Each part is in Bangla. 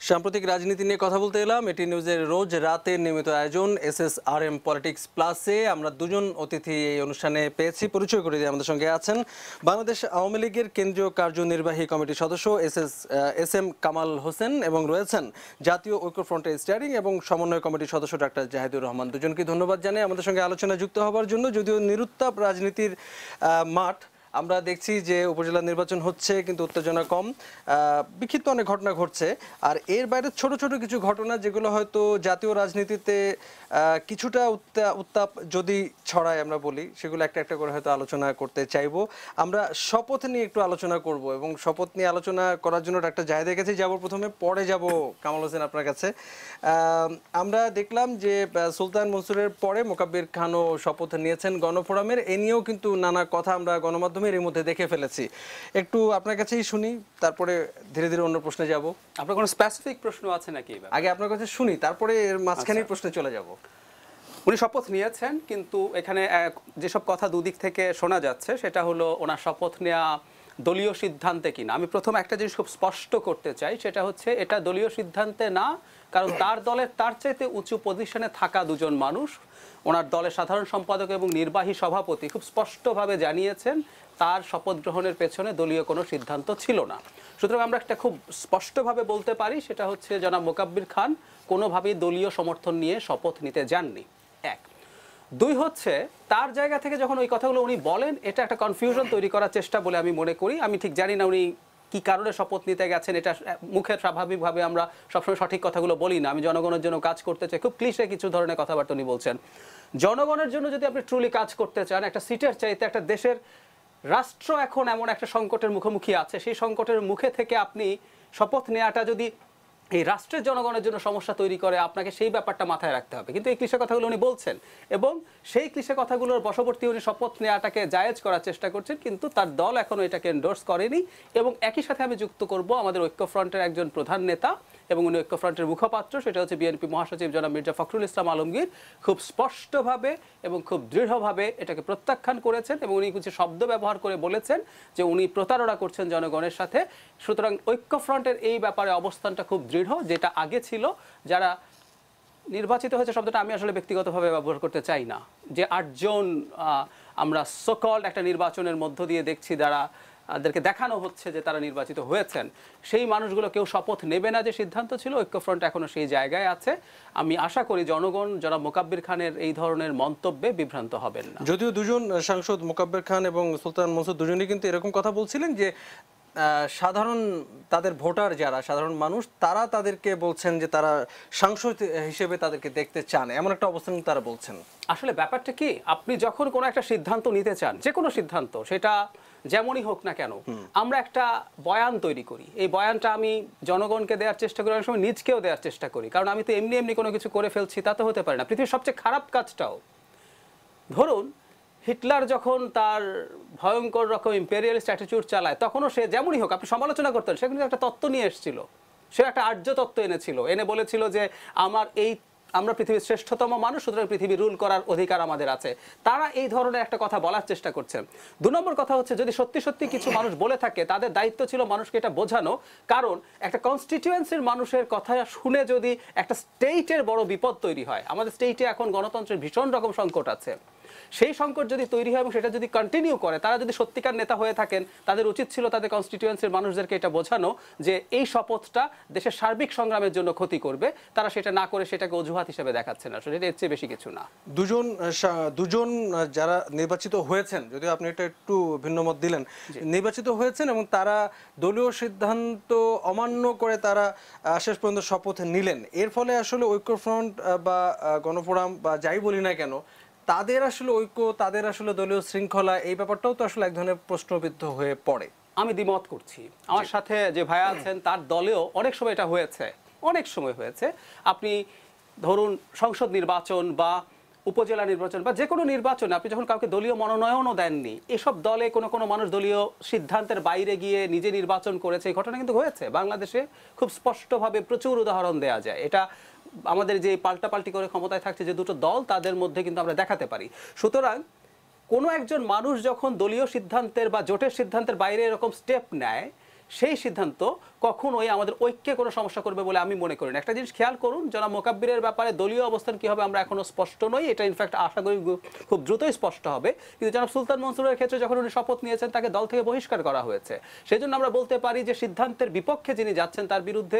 সাম্প্রতিক রাজনীতি নিয়ে কথা বলতে এলাম। এটি নিউজের রোজ রাতের নিয়মিত আয়োজন SSRM পলিটিক্স প্লাসে আমরা দুজন অতিথি এই অনুষ্ঠানে পেয়েছি। পরিচয় করে দিয়ে আমাদের সঙ্গে আছেন বাংলাদেশ আওয়ামী লীগের কেন্দ্রীয় কার্যনির্বাহী কমিটির সদস্য SM কামাল হোসেন এবং রয়েছেন জাতীয় ঐক্যফ্রন্টের স্টিয়ারিং এবং সমন্বয় কমিটির সদস্য ডাক্তার জাহিদুর রহমান। দুজনকে ধন্যবাদ জানাই আমাদের সঙ্গে আলোচনায় যুক্ত হওয়ার জন্য। যদিও নিরুত্তাপ রাজনীতির মাঠ, আমরা দেখছি যে উপজেলা নির্বাচন হচ্ছে কিন্তু উত্তেজনা কম, বিক্ষিপ্ত অনেক ঘটনা ঘটছে। আর এর বাইরে ছোট ছোট কিছু ঘটনা যেগুলো হয়তো জাতীয় রাজনীতিতে কিছুটা উত্তাপ যদি ছড়ায় আমরা বলি, সেগুলো একটা একটা করে হয়তো আলোচনা করতে চাইবো। আমরা শপথ নিয়ে একটু আলোচনা করব এবং শপথ নিয়ে আলোচনা করার জন্য ডাক্তার জাহিদের কাছে যাব প্রথমে, পরে যাব কামাল হোসেন আপনার কাছে। আমরা দেখলাম যে সুলতান মনসুরের পরে মোকাব্বির খানও শপথ নিয়েছেন গণফোরামের। এ নিয়েও কিন্তু নানা কথা আমরা গণমাধ্যমে এর মধ্যে দেখে ফেলেছি। একটু আপনার কাছেই শুনি, তারপরে ধীরে ধীরে অন্য প্রশ্নে যাব। আপনার কোনো স্পেসিফিক প্রশ্ন আছে নাকি? আগে আপনার কাছে শুনি, তারপরে এর মাঝখানের প্রশ্নে চলে যাব। উনি শপথ নিয়েছেন, কিন্তু এখানে যেসব কথা দুদিক থেকে শোনা যাচ্ছে সেটা হলো ওনার শপথ নেওয়া দলীয় সিদ্ধান্তে কিনা। আমি প্রথম একটা জিনিস খুব স্পষ্ট করতে চাই, সেটা হচ্ছে এটা দলীয় সিদ্ধান্তে না, কারণ তার দলের তার চাইতে উঁচু পজিশনে থাকা দুজন মানুষ, ওনার দলের সাধারণ সম্পাদক এবং নির্বাহী সভাপতি খুব স্পষ্টভাবে জানিয়েছেন তার শপথ গ্রহণের পেছনে দলীয় কোনো সিদ্ধান্ত ছিল না। সুতরাং আমরা একটা খুব স্পষ্টভাবে বলতে পারি, সেটা হচ্ছে জনাব মোকাব্বির খান কোনোভাবেই দলীয় সমর্থন নিয়ে শপথ নিতে যাননি। এক। দুই হচ্ছে, তার জায়গা থেকে যখন ওই কথাগুলো উনি বলেন, এটা একটা কনফিউশন তৈরি করার চেষ্টা বলে আমি মনে করি। আমি ঠিক জানি না উনি কি কারণে শপথ নিতে গেছেন। এটা মুখে স্বাভাবিকভাবে আমরা সবসময় সঠিক কথাগুলো বলি না। আমি জনগণের জন্য কাজ করতে চাই, খুব ক্লিশে কিছু ধরনের কথাবার্তা উনি বলছেন। জনগণের জন্য যদি আপনি ট্রুলি কাজ করতে চান, একটা সিটের চাইতে একটা দেশের রাষ্ট্র এখন এমন একটা সংকটের মুখোমুখি আছে, সেই সংকটের মুখে থেকে আপনি শপথ নেওয়াটা যদি এই রাষ্ট্রের জনগণের জন্য সমস্যা তৈরি করে, আপনাকে সেই ব্যাপারটা মাথায় রাখতে হবে। কিন্তু এই ক্লিশে কথাগুলো উনি বলছেন এবং সেই ক্লিশে কথাগুলোর বশবর্তী উনি শপথ নেওয়াটাকে জায়েজ করার চেষ্টা করছেন, কিন্তু তার দল এখনও এটাকে এন্ডোর্স করেনি। এবং একই সাথে আমি যুক্ত করব আমাদের ঐক্যফ্রন্টের একজন প্রধান নেতা এবং উনি ঐক্যফ্রন্টের মুখপাত্র, সেটা হচ্ছে বিএনপি মহাসচিব জনাব মির্জা ফখরুল ইসলাম আলমগীর, খুব স্পষ্টভাবে এবং খুব দৃঢ়ভাবে এটাকে প্রত্যাখ্যান করেছেন এবং উনি কিছু শব্দ ব্যবহার করে বলেছেন যে উনি প্রতারণা করছেন জনগণের সাথে। সুতরাং ঐক্যফ্রন্টের এই ব্যাপারে অবস্থানটা খুব দৃঢ়, যেটা আগে ছিল। যারা নির্বাচিত হয়েছে শব্দটা আমি আসলে ব্যক্তিগতভাবে ব্যবহার করতে চাই না, যে 8 জন আমরা সোকল্ড একটা নির্বাচনের মধ্য দিয়ে দেখছি যাদেরকে দেখানো হচ্ছে যে তারা নির্বাচিত হয়েছেন, সেই মানুষগুলো কেউ শপথ নেবে না যে সিদ্ধান্ত ছিল। ঐক্যফ্রন্ট এখনো সেই জায়গায় আছে। আমি আশা করি জনগণ জনাব মোকাব্বির খানের এই ধরনের মন্তব্যে বিভ্রান্ত হবেন না। যদিও দুজন সাংসদ মোকাব্বির খান এবং সুলতান মনসুর দুজনেই কিন্তু এরকম কথা বলছিলেন যে সাধারণ তাদের ভোটার যারা সাধারণ মানুষ, তারা তাদেরকে বলছেন যে তারা সাংসদ হিসেবে তাদেরকে দেখতে চান, এমন একটা অবস্থান তারা বলছেন। আসলে ব্যাপারটা কি, আপনি যখন কোনো একটা সিদ্ধান্ত নিতে চান, যে কোনো সিদ্ধান্ত সেটা যেমনই হোক না কেন, আমরা একটা বয়ান তৈরি করি। এই বয়ানটা আমি জনগণকে দেওয়ার চেষ্টা করি, অনেক সময় নিজকেও দেওয়ার চেষ্টা করি, কারণ আমি তো এমনি এমনি কোনো কিছু করে ফেলছি তা তো হতে পারে না। পৃথিবীর সবচেয়ে খারাপ কাজটাও, ধরুন হিটলার যখন তার ভয়ঙ্কর রকম ইম্পেরিয়ালিস্ট অ্যাটিটিউড চালায়, তখনও সে যেমনই হোক আপনি সমালোচনা করতেন, সে কিন্তু একটা তত্ত্ব নিয়ে এসেছিল, সে একটা আর্য তত্ত্ব এনেছিল, এনে বলেছিল যে আমরা পৃথিবীর শ্রেষ্ঠতম মানুষ, সুতরাং পৃথিবী রুল করার অধিকার আমাদের আছে। তারা এই ধরনের একটা কথা বলার চেষ্টা করছেন। 2 নম্বর কথা হচ্ছে, যদি সত্যি সত্যি কিছু মানুষ বলে থাকে, তাদের দায়িত্ব ছিল মানুষকে এটা বোঝানো, কারণ একটা কনস্টিটিউয়েন্সির মানুষের কথা শুনে যদি একটা স্টেটের বড় বিপদ তৈরি হয়, আমাদের স্টেটে এখন গণতন্ত্রের ভীষণ রকম সংকট আছে, সেই সংকট যদি তৈরি হয় এবং সেটা যদি কন্টিনিউ করে, তারা যদি সত্যিকার নেতা হয়ে থাকেন, তাদের উচিত ছিল তাদের কনস্টিটিউয়েন্সির মানুষদেরকে এটা বোঝানো যে এই শপথটা দেশের সার্বিক সংগ্রামের জন্য ক্ষতি করবে। তারা সেটা না করে সেটাকে অজুহাত হিসেবে দেখাচ্ছে না, সেটা এর চেয়ে বেশি কিছু না। দুজন যারা নির্বাচিত হয়েছেন, যদিও আপনি এটা একটু ভিন্ন মত দিলেন, নির্বাচিত হয়েছেন এবং তারা দলীয় সিদ্ধান্ত অমান্য করে তারা শেষ পর্যন্ত শপথ নিলেন। এর ফলে আসলে ঐক্যফ্রন্ট বা গণফোরাম বা যাই বলি না কেন, তাদের আসলে ঐক্য, তাদের আসলে দলীয় শৃঙ্খলা, এই ব্যাপারটাও তো আসলে এক ধরনের প্রশ্নবিদ্ধ হয়ে পড়ে। আমি দ্বিমত করছি। আমার সাথে যে ভাইয়া আছেন তার দলেও অনেক সময় এটা হয়েছে, অনেক সময় হয়েছে। আপনি ধরুন সংসদ নির্বাচন বা উপজেলা নির্বাচন বা যে কোনো নির্বাচনে আপনি যখন কাউকে দলীয় মনোনয়নও দেননি, এসব দলে কোনো মানুষ দলীয় সিদ্ধান্তের বাইরে গিয়ে নিজে নির্বাচন করেছে, এই ঘটনা কিন্তু হয়েছে বাংলাদেশে। খুব স্পষ্টভাবে প্রচুর উদাহরণ দেওয়া যায়। এটা আমাদের যে পাল্টাপাল্টি করে ক্ষমতায় থাকছে যে দুটো দল, তাদের মধ্যে কিন্তু আমরা দেখাতে পারি। সুতরাং কোনো একজন মানুষ যখন দলীয় সিদ্ধান্তের বা জোটের সিদ্ধান্তের বাইরে এরকম স্টেপ নেয়, সেই সিদ্ধান্ত কখনোই আমাদের ঐক্যে কোনো সমস্যা করবে বলে আমি মনে করি না। একটা জিনিস খেয়াল করুন, জনাব মোকাব্বিরের ব্যাপারে দলীয় অবস্থান কী হবে আমরা এখনও স্পষ্ট নই, এটা ইনফ্যাক্ট আশা করি খুব দ্রুতই স্পষ্ট হবে। কিন্তু জনাব সুলতান মনসুরের ক্ষেত্রে যখন উনি শপথ নিয়েছেন তাকে দল থেকে বহিষ্কার করা হয়েছে, সেই জন্য আমরা বলতে পারি যে সিদ্ধান্তের বিপক্ষে যিনি যাচ্ছেন তার বিরুদ্ধে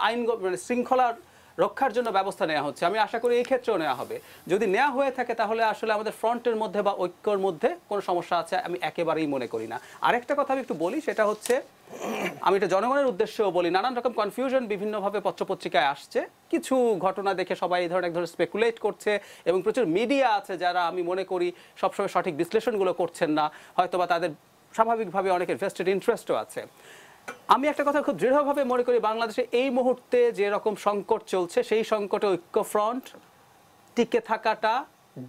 আইন মানে শৃঙ্খলার রক্ষার জন্য ব্যবস্থা নেওয়া হচ্ছে। আমি আশা করি এই ক্ষেত্রেও নেওয়া হবে। যদি নেওয়া হয়ে থাকে তাহলে আসলে আমাদের ফ্রন্টের মধ্যে বা ঐক্যর মধ্যে কোনো সমস্যা আছে আমি একেবারেই মনে করি না। আরেকটা কথা আমি একটু বলি, সেটা হচ্ছে আমি এটা জনগণের উদ্দেশ্যেও বলি, নানান রকম কনফিউশন বিভিন্নভাবে পত্রপত্রিকায় আসছে, কিছু ঘটনা দেখে সবাই এই ধরনের এক ধরনের স্পেকুলেট করছে এবং প্রচুর মিডিয়া আছে যারা আমি মনে করি সবসময় সঠিক বিশ্লেষণগুলো করছেন না, হয়তোবা তাদের স্বাভাবিকভাবে অনেকের ভেস্টেড ইন্টারেস্টও আছে। আমি একটা কথা খুব দৃঢ়ভাবে মনে করি, বাংলাদেশে এই মুহূর্তে যে রকম সংকট চলছে সেই সংকটে ঐক্যফ্রন্ট টিকে থাকাটা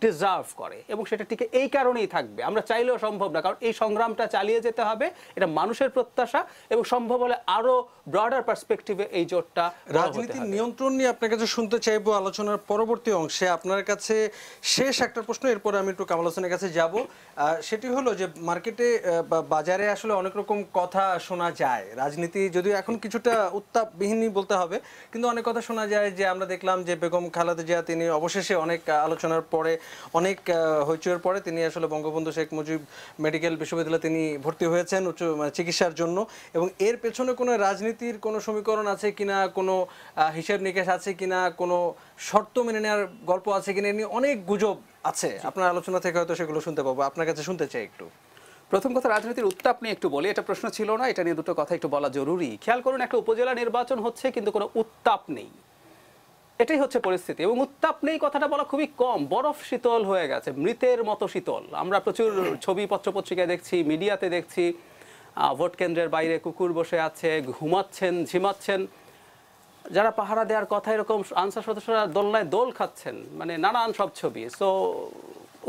ডিজার্ভ করে এবং সেটা টিকে এই কারণেই থাকবে। আমরা চাইলেও সম্ভব না, কারণ এই সংগ্রামটা চালিয়ে যেতে হবে, এটা মানুষের প্রত্যাশা এবং সম্ভব হলে আরো ব্রডার পার্সপেক্টিভে এই জোটটা। রাজনীতির নিয়ন্ত্রণ নিয়ে আপনার কাছে শুনতে চাইবো আলোচনার পরবর্তী অংশে। আপনার কাছে শেষ একটা প্রশ্ন, এরপরে আমি একটু কামাল হোসেনের কাছে যাব। সেটি হলো যে মার্কেটে বা বাজারে আসলে অনেক রকম কথা শোনা যায়, রাজনীতি যদিও এখন কিছুটা উত্তাপবিহীনই বলতে হবে, কিন্তু অনেক কথা শোনা যায় যে আমরা দেখলাম যে বেগম খালেদা জিয়া তিনি অবশেষে অনেক আলোচনার পরে অনেক হইচইয়ের পরে তিনি আসলে বঙ্গবন্ধু শেখ মুজিব মেডিকেল বিশ্ববিদ্যালয়ে তিনি ভর্তি হয়েছেন উচ্চ চিকিৎসার জন্য, এবং এর পেছনে কোনো রাজনীতির কোনো সমীকরণ আছে কিনা, কোনো হিসাব নিকেশ আছে কিনা, কোনো শর্ত মেনে নেওয়ার গল্প আছে কিনা, নিয়ে অনেক গুজব আছে। আপনার আলোচনা থেকে হয়তো সেগুলো শুনতে পাবো, আপনার কাছে শুনতে চাই একটু। প্রথম কথা, রাজনীতির উত্তাপ নিয়ে একটু বলি, এটা প্রশ্ন ছিল না, এটা নিয়ে দুটো কথা একটু বলা জরুরি। খেয়াল করুন, একটা উপজেলা নির্বাচন হচ্ছে কিন্তু কোনো উত্তাপ নেই, এটাই হচ্ছে পরিস্থিতি। এবং উত্তাপ নেই কথাটা বলা খুবই কম, বরফ শীতল হয়ে গেছে, মৃতের মতো শীতল। আমরা প্রচুর ছবি পত্রপত্রিকায় দেখছি, মিডিয়াতে দেখছি, ভোট কেন্দ্রের বাইরে কুকুর বসে আছে, ঘুমাচ্ছেন, ঝিমাচ্ছেন, যারা পাহারা দেওয়ার কথা এরকম আনসার সদস্যরা দোলনায় দোল খাচ্ছেন, মানে নানান সব ছবি। সো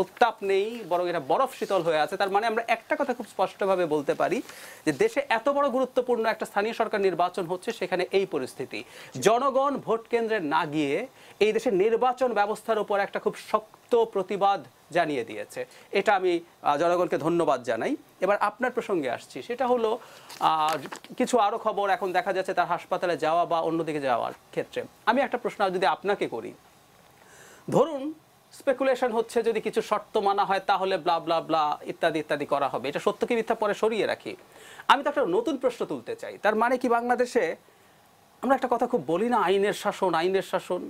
উত্তাপ নেই, বরং এটা বরফ শীতল হয়ে আছে। তার মানে আমরা একটা কথা খুব স্পষ্টভাবে বলতে পারি যে দেশে এত বড় গুরুত্বপূর্ণ একটা স্থানীয় সরকার নির্বাচন হচ্ছে, সেখানে এই পরিস্থিতি। জনগণ ভোট কেন্দ্রে না গিয়ে এই দেশের নির্বাচন ব্যবস্থার উপর একটা খুব শক্ত প্রতিবাদ জানিয়ে দিয়েছে, এটা আমি জনগণকে ধন্যবাদ জানাই। এবার আপনার প্রসঙ্গে আসছি, সেটা হলো কিছু আরও খবর এখন দেখা যাচ্ছে তার হাসপাতালে যাওয়া বা অন্যদিকে যাওয়ার ক্ষেত্রে। আমি একটা প্রশ্ন যদি আপনাকে করি, ধরুন স্পেকুলেশন হচ্ছে যদি কিছু শর্ত মানা হয় তাহলে ব্লা ব্লা ব্লা ইত্যাদি ইত্যাদি করা হবে, এটা সত্য কি মিথ্যা পরে সরিয়ে রাখি। আমি তো একটা নতুন প্রশ্ন তুলতে চাই, তার মানে কি বাংলাদেশে আমরা একটা কথা খুব বলি না, আইনের শাসন, আইনের শাসন।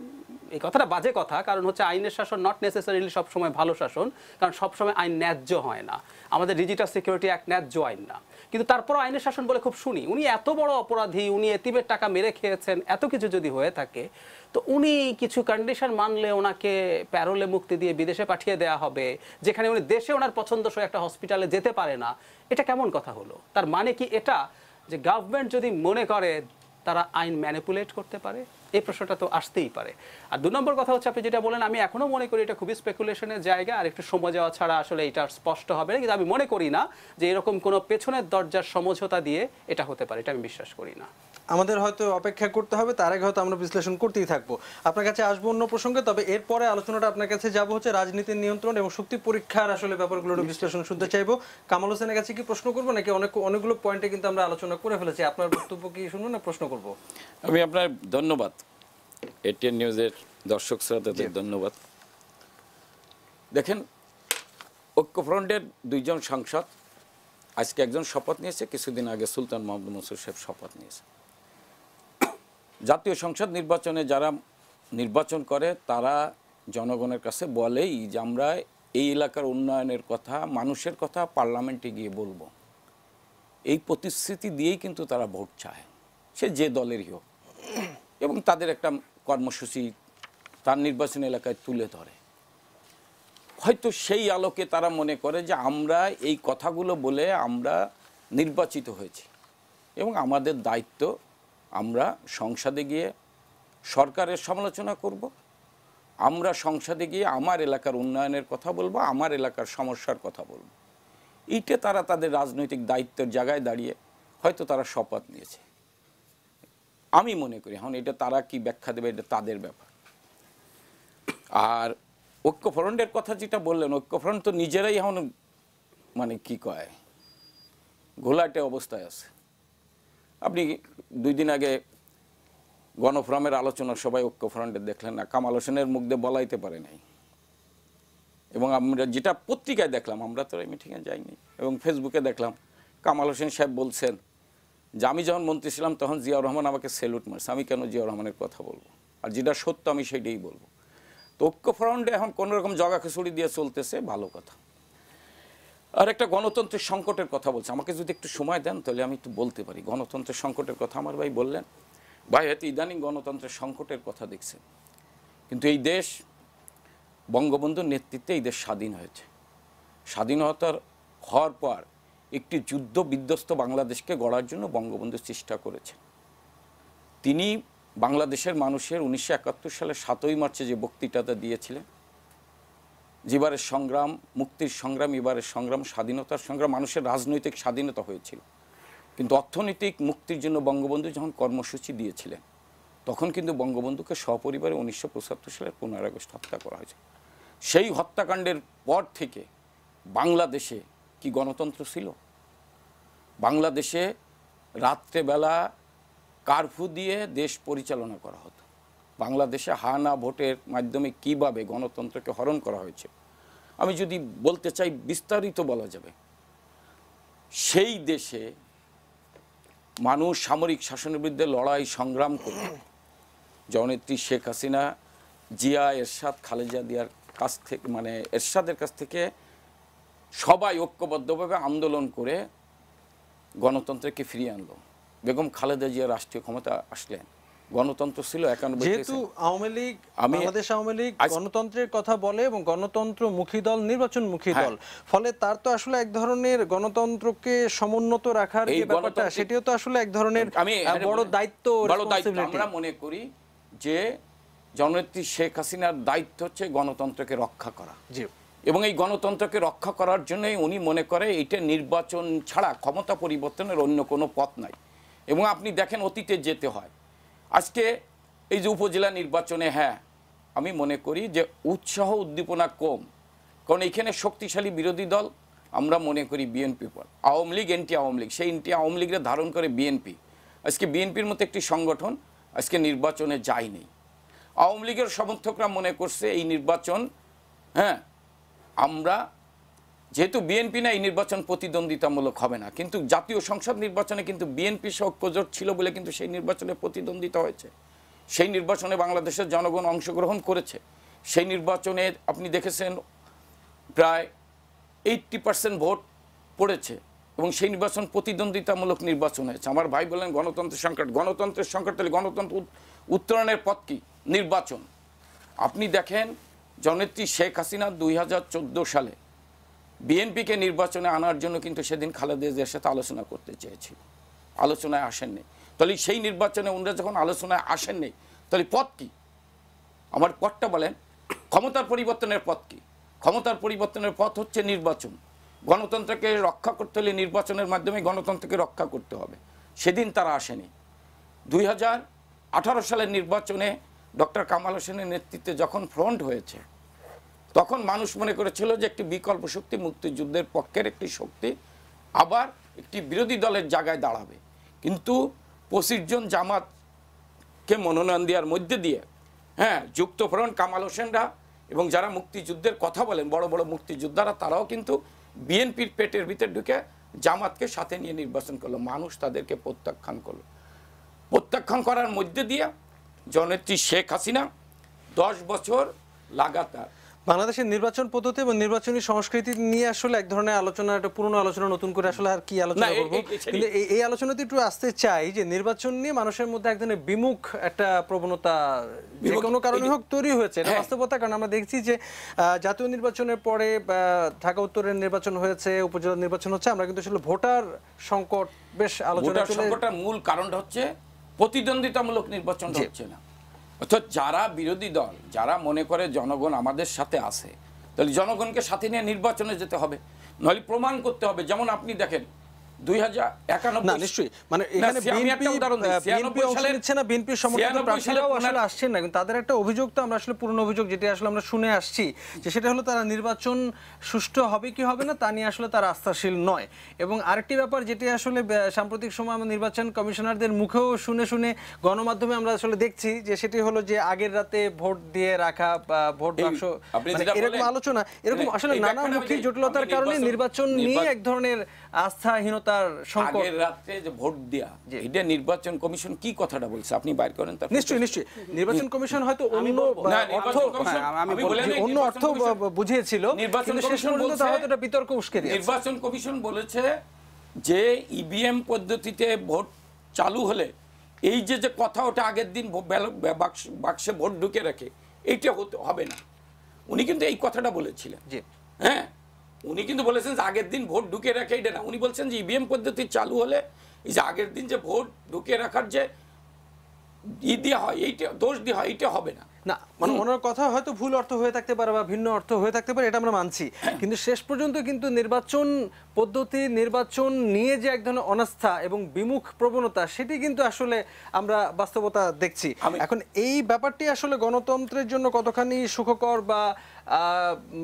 এই কথাটা বাজে কথা, কারণ হচ্ছে আইনের শাসন নট নেসেসারিলি সবসময় ভালো শাসন, কারণ সবসময় আইন ন্যায্য হয় না। আমাদের ডিজিটাল সিকিউরিটি অ্যাক্ট ন্যায্য আইন না, কিন্তু তারপরও আইনের শাসন বলে খুব শুনি। উনি এত বড় অপরাধী, উনি এতিমের টাকা মেরে খেয়েছেন, এত কিছু যদি হয়ে থাকে, তো উনি কিছু কন্ডিশন মানলে ওনাকে প্যারোলে মুক্তি দিয়ে বিদেশে পাঠিয়ে দেওয়া হবে, যেখানে উনি দেশে ওনার পছন্দসই একটা হসপিটালে যেতে পারে না। এটা কেমন কথা হলো? তার মানে কি এটা যে গভর্নমেন্ট যদি মনে করে তারা আইন ম্যানিপুলেট করতে পারে? এই প্রশ্নটা তো আসতেই পারে। আর দু নম্বর কথা হচ্ছে, আপনি যেটা বলেন, আমি এখনও মনে করি এটা খুবই স্পেকুলেশনের জায়গা, আর একটু সময় যাওয়া ছাড়া আসলে এটা স্পষ্ট হবে না। কিন্তু আমি মনে করি না যে এরকম কোনো পেছনের দরজার সমঝোতা দিয়ে এটা হতে পারে, এটা আমি বিশ্বাস করি না। আমাদের হয়তো অপেক্ষা করতে হবে, তার আগে হয়তো আমরা বিশ্লেষণ করতেই থাকবো। আপনার কাছে আসবো অন্য প্রসঙ্গে, তবে এরপরে আলোচনাটা আপনার কাছে যাব হচ্ছে রাজনীতির নিয়ন্ত্রণ এবং শক্তি পরীক্ষার আসলে ব্যাপারগুলোর বিশ্লেষণ শুনতে চাইবো। কামাল হোসেনের কাছে কি প্রশ্ন করবো, নাকি অনেকগুলো পয়েন্টে কিন্তু আমরা আলোচনা করে ফেলেছি, আপনার বক্তব্য কি শুনবো না প্রশ্ন করবো? আমি আপনার ধন্যবাদ, এটিএন নিউজের দর্শক শ্রোতাদের ধন্যবাদ। দেখেন, ঐক্যফ্রন্টের দুইজন সাংসদ আজকে একজন শপথ নিয়েছে, কিছুদিন আগে সুলতান মাহমুদ মনসুর সাহেব শপথ নিয়েছে। জাতীয় সংসদ নির্বাচনে যারা নির্বাচন করে তারা জনগণের কাছে বলেই যে আমরা এই এলাকার উন্নয়নের কথা, মানুষের কথা পার্লামেন্টে গিয়ে বলবো, এই প্রতিশ্রুতি দিয়েই কিন্তু তারা ভোট চায়, সে যে দলেরই হোক, এবং তাদের একটা কর্মসূচি তার নির্বাচনী এলাকায় তুলে ধরে। হয়তো সেই আলোকে তারা মনে করে যে আমরা এই কথাগুলো বলে আমরা নির্বাচিত হয়েছি এবং আমাদের দায়িত্ব আমরা সংসদে গিয়ে সরকারের সমালোচনা করব, আমরা সংসদে গিয়ে আমার এলাকার উন্নয়নের কথা বলবো, আমার এলাকার সমস্যার কথা বলবো। এইটা তারা তাদের রাজনৈতিক দায়িত্বের জায়গায় দাঁড়িয়ে হয়তো তারা শপথ নিয়েছে, আমি মনে করি। এখন এটা তারা কি ব্যাখ্যা দেবে, এটা তাদের ব্যাপার। আর ঐক্যফ্রন্টের কথা যেটা বললেন, ঐক্যফ্রন্ট তো নিজেরাই এখন মানে কি কয় ঘোলাটে অবস্থায় আছে। আপনি 2 দিন আগে গণফোরামের আলোচনা সবাই ঐক্য ফ্রন্টে দেখলেন না, কামাল হোসেনের মুখ দিয়ে বলাইতে পারে নাই। এবং আমরা যেটা পত্রিকায় দেখলাম, আমরা তো এই মিটিংয়ে যাইনি, এবং ফেসবুকে দেখলাম কামাল হোসেন সাহেব বলছেন যে আমি যখন মন্ত্রী ছিলাম তখন জিয়াউর রহমান আমাকে স্যালুট মারছে, আমি কেন জিয়াউর রহমানের কথা বলবো, আর যেটা সত্য আমি সেটাই বলবো। তো ঐক্য ফ্রন্টে এখন কোনোরকম জগা খিচুড়ি দিয়ে চলতেছে, ভালো কথা। আর একটা গণতন্ত্রের সংকটের কথা বলছে, আমাকে যদি একটু সময় দেন তাহলে আমি একটু বলতে পারি। গণতন্ত্রের সংকটের কথা আমার ভাই বললেন, ভাই হয়তো ইদানিং গণতন্ত্রের সংকটের কথা দেখছেন, কিন্তু এই দেশ বঙ্গবন্ধুর নেতৃত্বে এই দেশ স্বাধীন হয়েছে। স্বাধীনতার হওয়ার পর একটি যুদ্ধ বিধ্বস্ত বাংলাদেশকে গড়ার জন্য বঙ্গবন্ধু চেষ্টা করেছেন। তিনি বাংলাদেশের মানুষের 1971 সালের 7ই মার্চে যে বক্তৃতাটা দিয়েছিলেন, যেবারের সংগ্রাম মুক্তির সংগ্রাম, এবারের সংগ্রাম স্বাধীনতার সংগ্রাম, মানুষের রাজনৈতিক স্বাধীনতা হয়েছিল, কিন্তু অর্থনৈতিক মুক্তির জন্য বঙ্গবন্ধু যখন কর্মসূচি দিয়েছিলেন তখন কিন্তু বঙ্গবন্ধুকে সপরিবারে 1975 সালের 15 আগস্ট হত্যা করা হয়েছে। সেই হত্যাকাণ্ডের পর থেকে বাংলাদেশে কি গণতন্ত্র ছিল? বাংলাদেশে রাত্রেবেলা কারফিউ দিয়ে দেশ পরিচালনা করা হতো। বাংলাদেশে হা না ভোটের মাধ্যমে কিভাবে গণতন্ত্রকে হরণ করা হয়েছে, আমি যদি বলতে চাই বিস্তারিত বলা যাবে। সেই দেশে মানুষ সামরিক শাসনের বিরুদ্ধে লড়াই সংগ্রাম করে জননেত্রী শেখ হাসিনা, জিয়া, এরশাদ, খালেদা জিয়ার কাছ থেকে, মানে এরশাদের কাছ থেকে সবাই ঐক্যবদ্ধভাবে আন্দোলন করে গণতন্ত্রকে ফিরিয়ে আনলো। বেগম খালেদা জিয়া রাষ্ট্রীয় ক্ষমতা আসলেন, গণতন্ত্র ছিল 91। যেহেতু আওয়ামী লীগ, বাংলাদেশ আওয়ামী লীগ গণতন্ত্রের কথা বলে এবং গণতন্ত্রমুখী দল, নির্বাচনমুখী দল, ফলে তার তো আসলে এক ধরনের গণতন্ত্রকে সমুন্নত রাখার যে ব্যাপারটা, সেটিও তো আসলে এক ধরনের বড় দায়িত্ব। আমরা মনে করি যে জননেত্রী শেখ হাসিনার দায়িত্ব হচ্ছে গণতন্ত্রকে রক্ষা করা, এবং এই গণতন্ত্রকে রক্ষা করার জন্যই উনি মনে করে এইটা নির্বাচন ছাড়া ক্ষমতা পরিবর্তনের অন্য কোনো পথ নাই। এবং আপনি দেখেন অতীতে যেতে হয়, আজকে এই যে উপজেলা নির্বাচনে, হ্যাঁ আমি মনে করি যে উৎসাহ উদ্দীপনা কম, কারণ এখানে শক্তিশালী বিরোধী দল আমরা মনে করি বিএনপি, আওয়ামী লীগ, এন্টি আওয়ামী লীগ, সেই এন্টি আওয়ামী লীগকে ধারণ করে বিএনপি। আজকে বিএনপির মতো একটি সংগঠন আজকে নির্বাচনে যায়নি। আওয়ামী লীগের সমর্থকরা মনে করছে এই নির্বাচন, হ্যাঁ আমরা যেহেতু বিএনপি না, এই নির্বাচন প্রতিদ্বন্দ্বিতামূলক হবে না, কিন্তু জাতীয় সংসদ নির্বাচনে কিন্তু বিএনপি সহ ঐক্যজোট ছিল বলে কিন্তু সেই নির্বাচনে প্রতিদ্বন্দ্বিতা হয়েছে। সেই নির্বাচনে বাংলাদেশের জনগণ অংশগ্রহণ করেছে। সেই নির্বাচনে আপনি দেখেছেন প্রায় 80% ভোট পড়েছে, এবং সেই নির্বাচন প্রতিদ্বন্দ্বিতামূলক নির্বাচন হয়েছে। আমার ভাই বললেন গণতন্ত্রের সংকট, গণতন্ত্রের সংকট, তাহলে গণতন্ত্র উত্তরণের পথ কি? নির্বাচন। আপনি দেখেন জননেত্রী শেখ হাসিনা 2014 সালে বিএনপিকে নির্বাচনে আনার জন্য কিন্তু সেদিন খালেদা জিয়ার সাথে আলোচনা করতে চেয়েছিল, আলোচনায় আসেননি। তাহলে সেই নির্বাচনে ওনারা যখন আলোচনায় আসেননি, তাহলে পথ কি? আমার পথটা বলেন, ক্ষমতার পরিবর্তনের পথ কি? ক্ষমতার পরিবর্তনের পথ হচ্ছে নির্বাচন। গণতন্ত্রকে রক্ষা করতে হলে নির্বাচনের মাধ্যমে গণতন্ত্রকে রক্ষা করতে হবে। সেদিন তারা আসেনি। 2018 সালের নির্বাচনে ডক্টর কামাল হোসেনের নেতৃত্বে যখন ফ্রন্ট হয়েছে, তখন মানুষ মনে করেছিল যে একটি বিকল্প শক্তি, মুক্তিযুদ্ধের পক্ষের একটি শক্তি আবার একটি বিরোধী দলের জায়গায় দাঁড়াবে। কিন্তু 25 জন জামাতকে মনোনয়ন দেওয়ার মধ্যে দিয়ে, হ্যাঁ যুক্তফ্রন্ট, কামাল হোসেনরা এবং যারা মুক্তিযুদ্ধের কথা বলেন, বড় বড় মুক্তিযোদ্ধারা, তারাও কিন্তু বিএনপির পেটের ভিতরে ঢুকে জামাতকে সাথে নিয়ে নির্বাচন করলো। মানুষ তাদেরকে প্রত্যাখ্যান করলো। প্রত্যাখ্যান করার মধ্যে দিয়ে জননেত্রী শেখ হাসিনা 10 বছর লাগাতার বাংলাদেশের নির্বাচন পদ্ধতি এবং নির্বাচনী সংস্কৃতি নিয়ে আসলে এক ধরনের আলোচনা, একটা পুরনো আলোচনা নতুন করে আসলে আর কি আলোচনা করব, কিন্তু এই আলোচনাতে একটু আসতে চাই যে নির্বাচন নিয়ে মানুষের মধ্যে এক ধরনের বিমুখ একটা প্রবণতা যে কোনো কারণে হোক তৈরি হয়েছে। এটা বাস্তবতা, কারণ আমরা দেখছি যে জাতীয় নির্বাচনের পরে ঢাকা উত্তরের নির্বাচন হয়েছে, উপজেলা নির্বাচন হচ্ছে, আমরা কিন্তু আসলে ভোটার সংকট বেশ আলোচনা চলে। সংকটের মূল কারণটা হচ্ছে প্রতিদ্বন্দ্বিতামূলক নির্বাচন হচ্ছে না। অর্থাৎ যারা বিরোধী দল, যারা মনে করে জনগণ আমাদের সাথে আছে, তাহলে জনগণকে সাথে নিয়ে নির্বাচনে যেতে হবে, নইলে প্রমাণ করতে হবে। যেমন আপনি দেখেন 2091 না নিশ্চয়ই মানে এখানে বিএনপি অংশ নিচ্ছে না, বিএনপির সমর্থিত প্রার্থীরাও আসলে আসছেন না, কিন্তু তাদের একটা অভিযোগ তো আমরা আসলে পুরনো অভিযোগ যেটা আসলে আমরা শুনে আসছি যে সেটা হলো তারা নির্বাচন সুষ্ঠু হবে কি হবে না তা নিয়ে আসলে তারা আস্থাশীল নয়। এবং আরেকটি ব্যাপার যেটি আসলে সাম্প্রতিক সময় আমরা নির্বাচন কমিশনারদের মুখেও শুনে শুনে গণমাধ্যমে আমরা আসলে দেখছি যে সেটি হলো যে আগের রাতে ভোট দিয়ে রাখা বা ভোট বাক্স এরকম আলোচনা, এরকম আসলে নানামুখী জটিলতার কারণে নির্বাচন নিয়ে এক ধরনের আস্থাহীনতার সংকট। আগের রাতে যে ভোট দেয়া, এটা নির্বাচন কমিশন কি কথাটা বলছে আপনি বাইর করেন। নিশ্চয়ই নিশ্চয়ই নির্বাচন কমিশন হয়তো অন্য অর্থ বুঝিয়েছিল, নির্বাচন কমিশন বলছে হয়তো এটা বিতর্ক উস্কে দিয়েছে। নির্বাচন কমিশন বলেছে যে ইভিএম পদ্ধতিতে ভোট চালু হলে এই যে যে কথা ওটা আগের দিন বাক্সে ভোট ঢুকে রাখে এইটা হবে না। উনি কিন্তু এই কথাটা বলেছিলেন। হ্যাঁ, উনি কিন্তু বলেছেন যে আগের দিন ভোট ঢুকে রাখে এটা না, উনি বলছেন যে ইভিএম পদ্ধতি চালু হলে এই যে আগের দিন যে ভোট ঢুকে রাখার যে দেওয়া হয় এইটা দোষ দেওয়া হয় এইটা হবে না। না মানে ওনার কথা হয়তো ভুল অর্থ হয়ে থাকতে পারে বা ভিন্ন অর্থ হয়ে থাকতে পারে, এটা আমরা মানছি, কিন্তু শেষ পর্যন্ত কিন্তু নির্বাচন পদ্ধতি নির্বাচন নিয়ে যে এক ধরনের অনাস্থা এবং বিমুখ প্রবণতা সেটি কিন্তু আসলে আমরা বাস্তবতা দেখছি। এখন এই ব্যাপারটি আসলে গণতন্ত্রের জন্য কতখানি সুখকর বা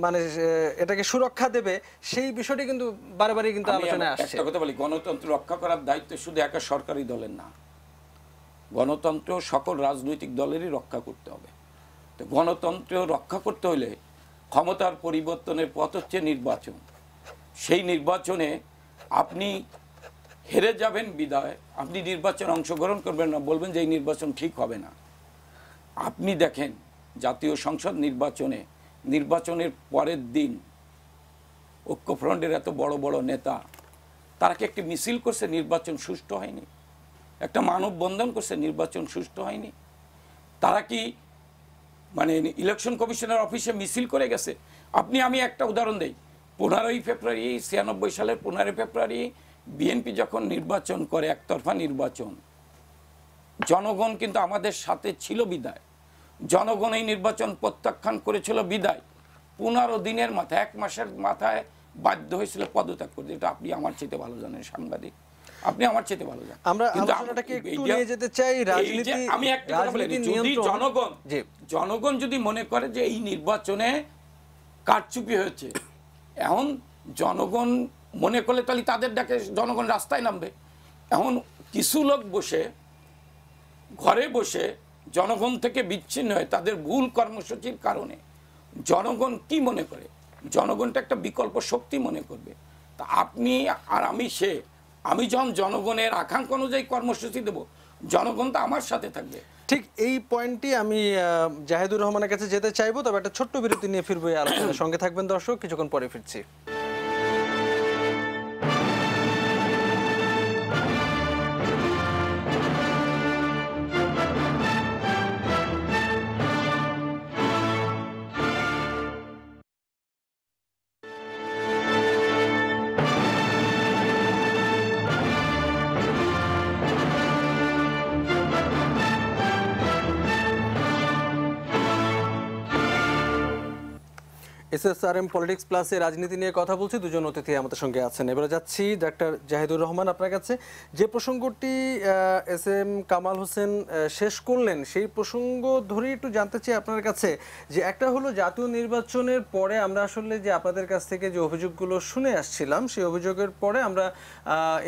মানে এটাকে সুরক্ষা দেবে সেই বিষয়টি কিন্তু বারবারই কিন্তু আলোচনায় আসছে। একটা কথা বলি, গণতন্ত্র রক্ষা করার দায়িত্ব শুধু একা সরকারি দলের না, গণতন্ত্র সকল রাজনৈতিক দলেরই রক্ষা করতে হবে। তো গণতন্ত্র রক্ষা করতে হলে ক্ষমতার পরিবর্তনের পথ হচ্ছে নির্বাচন। সেই নির্বাচনে আপনি হেরে যাবেন বিদায়, আপনি নির্বাচনে অংশগ্রহণ করবেন না, বলবেন যে এই নির্বাচন ঠিক হবে না। আপনি দেখেন জাতীয় সংসদ নির্বাচনের পরের দিন ঐক্যফ্রন্টের এত বড় বড় নেতা তারা কি একটি মিছিল করছে, নির্বাচন সুষ্ঠু হয়নি? একটা মানববন্ধন করছে, নির্বাচন সুষ্ঠু হয়নি? তারা কি মানে ইলেকশন কমিশনের অফিসে মিছিল করে গেছে? আমি একটা উদাহরণ দেই, 15ই ফেব্রুয়ারি 96 সালের 15 ফেব্রুয়ারি বিএনপি যখন নির্বাচন করে একতরফা নির্বাচন, জনগণ কিন্তু আমাদের সাথে ছিল বিদায়, জনগণ এই নির্বাচন প্রত্যাখ্যান করেছিল বিদায় 15 দিনের মাথায় 1 মাসের মাথায় বাধ্য হয়েছিল পদত্যাগ করতে। এটা আপনি আমার চেয়ে ভালো জানেন, সাংবাদিক আপনি আমার চেয়ে ভালো জানেন। আমরা আলোচনাটাকে একটু নিয়ে যেতে চাই রাজনীতি। আমি একটা কথা বলি, যদি জনগণ যদি মনে করে যে এই নির্বাচনে কারচুপি হয়েছে, এখন জনগণ মনে করলে তাহলে তাদের ডাকে জনগণ রাস্তায় নামবে। এখন কিছু লোক ঘরে বসে জনগণ থেকে বিচ্ছিন্ন হয় তাদের ভুল কর্মসূচির কারণে জনগণ কি মনে করে, জনগণটা একটা বিকল্প শক্তি মনে করবে। তা আপনি আর আমি যখন জনগণের আকাঙ্ক্ষা অনুযায়ী কর্মসূচি দেব, জনগণ তো আমার সাথে থাকবে। ঠিক এই পয়েন্টটি আমি জাহিদুর রহমানের কাছে যেতে চাইবো, তবে একটা ছোট্ট বিরতি নিয়ে ফিরবো এই আলোচনার সঙ্গে থাকবেন দর্শক, কিছুক্ষণ পরে ফিরছি। SSRM পলিটিক্স প্লাসে রাজনীতি নিয়ে কথা বলছি, দুজন অতিথি আমাদের সঙ্গে আছেন। এবারে যাচ্ছি ডাক্তার জাহিদুর রহমান আপনার কাছে। যে প্রসঙ্গটি SM কামাল হোসেন শেষ করলেন সেই প্রসঙ্গ ধরেই একটু জানতে চাই আপনার কাছে, যে একটা হলো জাতীয় নির্বাচনের পরে আমরা আসলে যে আপনাদের কাছ থেকে যে অভিযোগগুলো শুনে আসছিলাম, সেই অভিযোগের পরে আমরা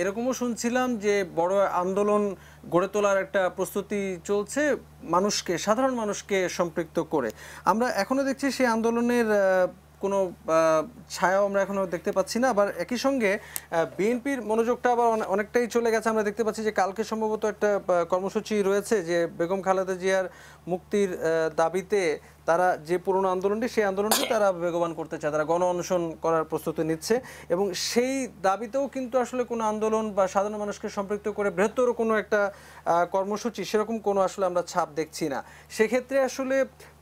এরকমও শুনছিলাম যে বড় আন্দোলন গড়ে তোলার একটা প্রস্তুতি চলছে, সাধারণ মানুষকে সম্পৃক্ত করে। আমরা এখনো দেখছি সেই আন্দোলনের কোনো ছায়াও আমরা এখনো দেখতে পাচ্ছি না। আবার একই সঙ্গে বিএনপির মনোযোগটা আবার অনেকটাই চলে গেছে। আমরা দেখতে পাচ্ছি যে কালকে সম্ভবত একটা কর্মসূচি রয়েছে যে বেগম খালেদা জিয়ার মুক্তির দাবিতে তারা যে পুরনো আন্দোলনটি, সেই আন্দোলনটি তারা বেগবান করতে চায়, তারা গণ অনশন করার প্রস্তুতি নিচ্ছে এবং সেই দাবিতেও কিন্তু আসলে কোনো আন্দোলন বা সাধারণ মানুষকে সম্পৃক্ত করে বৃহত্তর কোনো একটা কর্মসূচি সেরকম কোনো আসলে আমরা ছাপ দেখছি না। সেক্ষেত্রে আসলে